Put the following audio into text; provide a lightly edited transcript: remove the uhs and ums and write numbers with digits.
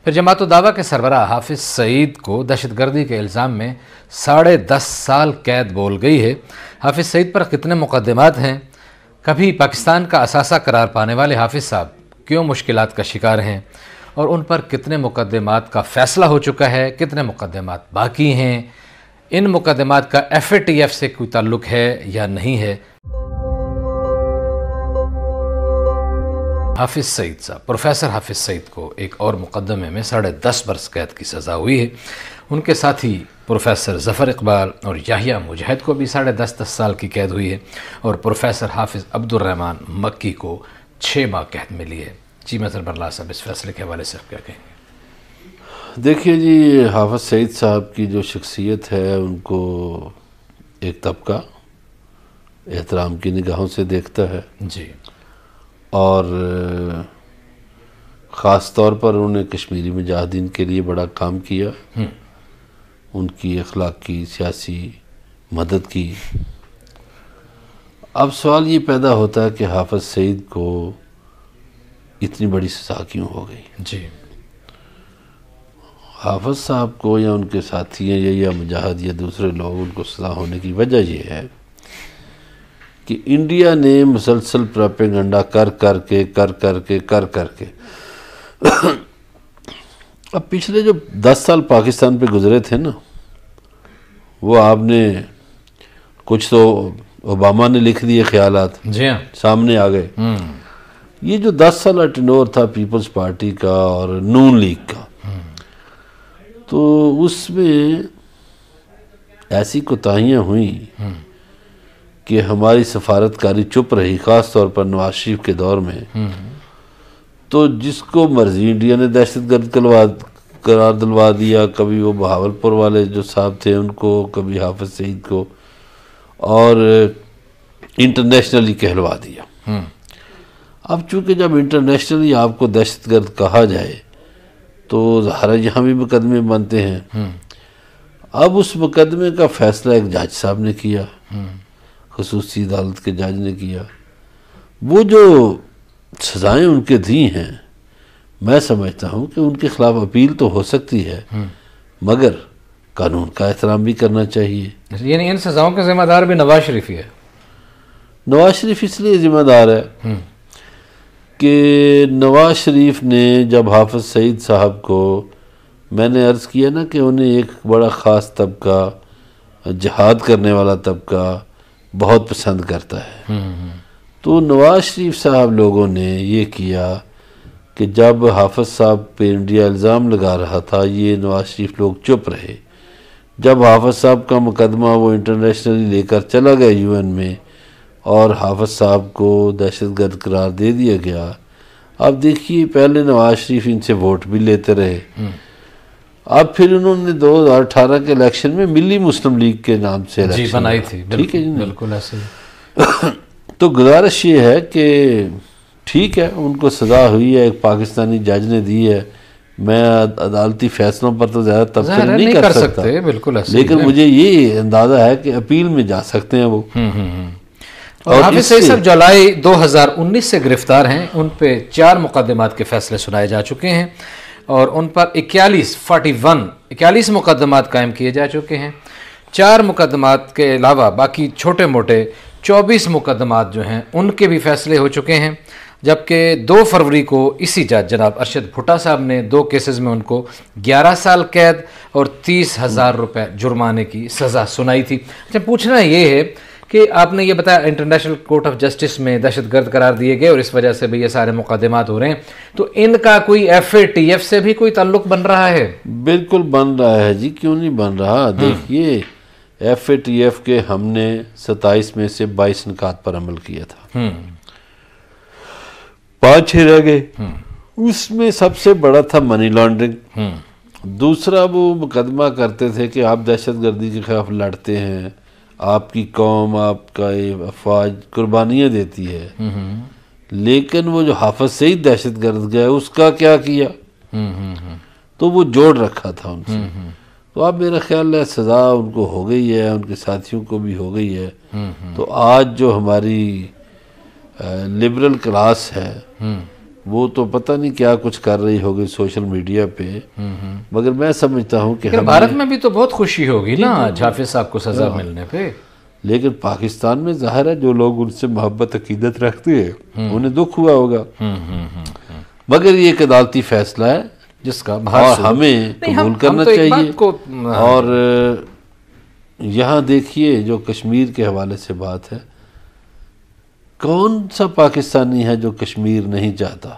پھر جماعت الدعویٰ کے سربراہ حافظ سعید کو دہشت گردی کے الزام میں 10.5 سال قید بول گئی ہے۔ حافظ سعید پر کتنے مقدمات ہیں؟ کبھی پاکستان کا اثاثہ قرار پانے والے حافظ صاحب کیوں مشکلات کا شکار ہیں، اور ان پر کتنے مقدمات کا فیصلہ ہو چکا ہے، کتنے مقدمات باقی ہیں، ان مقدمات کا FATF سے کوئی تعلق ہے یا نہیں ہے؟ حافظ سعید صاحب، پروفیسر حافظ سعید کو ایک اور مقدمے میں 10.5 برس قید کی سزا ہوئی ہے۔ ان کے ساتھی پروفیسر ظفر اقبال اور یحییٰ مجاہد کو بھی 10.5 سال کی قید ہوئی ہے، اور پروفیسر حافظ عبدالرحمن مکی کو 6 ماہ قید ملی ہے۔ جی مظہر برلا صاحب، اس فیصلے کے حوالے سے آپ کیا کہیں گے؟ دیکھیے جی، حافظ سعید صاحب کی جو شخصیت ہے ان کو ایک طبقہ احترام کی نگاہوں سے دیکھتا ہے جی، اور خاص طور پر انہوں نے کشمیری مجاہدین کے لیے بڑا کام کیا، ان کی اخلاقی سیاسی مدد کی۔ اب سوال یہ پیدا ہوتا ہے کہ حافظ سعید کو اتنی بڑی سزا کیوں ہو گئی؟ جی، حافظ صاحب کو یا ان کے ساتھی یا مجاہد یا دوسرے لوگ ان کو سزا ہونے کی وجہ یہ ہے کہ انڈیا نے مسلسل پروپیگنڈا کر کے اب پچھلے جو 10 سال پاکستان پہ گزرے تھے نا، وہ آپ نے کچھ تو اوباما نے لکھ دیے خیالات، جی ہاں، سامنے آ گئے۔ یہ جو 10 سالہ ٹینور تھا پیپلز پارٹی کا اور نون لیگ کا، تو اس میں ایسی کوتاہیاں ہوئیں کہ ہماری سفارتکاری چپ رہی، خاص طور پر نواز شریف کے دور میں۔ تو جس کو مرضی انڈیا نے دہشت گرد قرار دلوا دیا، کبھی وہ بہاولپور والے جو صاحب تھے ان کو، کبھی حافظ سعید کو، اور انٹرنیشنلی کہلوا دیا۔ اب چونکہ جب انٹرنیشنلی آپ کو دہشت گرد کہا جائے تو ظاہر یہاں بھی مقدمے بنتے ہیں۔ اب اس مقدمے کا فیصلہ ایک جج صاحب نے کیا، خصوصی عدالت کے جج نے کیا۔ وہ جو سزائیں ان کے دی ہیں، میں سمجھتا ہوں کہ ان کے خلاف اپیل تو ہو سکتی ہے، مگر قانون کا احترام بھی کرنا چاہیے۔ یعنی ان سزاؤں کے ذمہ دار بھی نواز شریف ہی ہے؟ نواز شریف اس لیے ذمہ دار ہے کہ نواز شریف نے جب حافظ سعید صاحب کو، میں نے عرض کیا نا کہ انہیں ایک بڑا خاص طبقہ، جہاد کرنے والا طبقہ بہت پسند کرتا ہے، تو نواز شریف صاحب لوگوں نے یہ کیا کہ جب حافظ صاحب پہ انڈیا الزام لگا رہا تھا، یہ نواز شریف لوگ چپ رہے۔ جب حافظ صاحب کا مقدمہ وہ انٹرنیشنلی لے کر چلا گیا UN میں، اور حافظ صاحب کو دہشت گرد قرار دے دیا گیا، اب دیکھیے پہلے نواز شریف ان سے ووٹ بھی لیتے رہے، اب پھر انہوں نے 2018 کے الیکشن میں ملی مسلم لیگ کے نام سے الیکشن بنائی تھی، ٹھیک ہے جی، بالکل ایسے۔ تو گزارش یہ ہے کہ ٹھیک ہے، ان کو سزا ہوئی ہے، ایک پاکستانی جج نے دی ہے، میں عدالتی فیصلوں پر تو زیادہ تبصرہ نہیں کر سکتا، بالکل ایسے، لیکن مجھے یہ اندازہ ہے کہ اپیل میں جا سکتے ہیں وہ۔ اور حافظ سعید صاحب جولائی 2019 سے گرفتار ہیں، ان پہ 4 مقدمات کے فیصلے سنائے جا چکے ہیں، اور ان پر 41 مقدمات قائم کیے جا چکے ہیں۔ 4 مقدمات کے علاوہ باقی چھوٹے موٹے 24 مقدمات جو ہیں ان کے بھی فیصلے ہو چکے ہیں، جبکہ 2 فروری کو اسی جج جناب ارشد بھٹا صاحب نے 2 کیسز میں ان کو 11 سال قید اور 30,000 روپے جرمانے کی سزا سنائی تھی۔ اچھا، پوچھنا یہ ہے کہ آپ نے یہ بتایا انٹرنیشنل کورٹ آف جسٹس میں دہشت گرد قرار دیے گئے اور اس وجہ سے بھی یہ سارے مقدمات ہو رہے ہیں، تو ان کا کوئی FATF سے بھی کوئی تعلق بن رہا ہے؟ بالکل بن رہا ہے جی، کیوں نہیں بن رہا؟ دیکھیے FATF کے ہم نے 27 میں سے 22 نکات پر عمل کیا تھا، 5-6 رہ گئے۔ اس میں سب سے بڑا تھا منی لانڈرنگ، دوسرا وہ مقدمہ کرتے تھے کہ آپ دہشت گردی کے خلاف لڑتے ہیں، آپ کی قوم، آپ کا افواج قربانیاں دیتی ہے، لیکن وہ جو حافظ سعید دہشت گرد گیا اس کا کیا کیا؟ تو وہ جوڑ رکھا تھا ان سے۔ تو اب میرا خیال ہے سزا ان کو ہو گئی ہے، ان کے ساتھیوں کو بھی ہو گئی ہے۔ تو آج جو ہماری لبرل کلاس ہے وہ تو پتہ نہیں کیا کچھ کر رہی ہوگی سوشل میڈیا پہ، مگر میں سمجھتا ہوں کہ بھارت میں بھی تو بہت خوشی ہوگی نا جعفر صاحب کو سزا ملنے پہ، لیکن پاکستان میں ظاہر ہے جو لوگ ان سے محبت عقیدت رکھتے ہیں انہیں دکھ ہوا ہوگا، مگر یہ ایک عدالتی فیصلہ ہے جس کا اور ہمیں قبول کرنا چاہیے۔ اور یہاں دیکھیے جو کشمیر کے حوالے سے بات ہے، کون سا پاکستانی ہے جو کشمیر نہیں چاہتا؟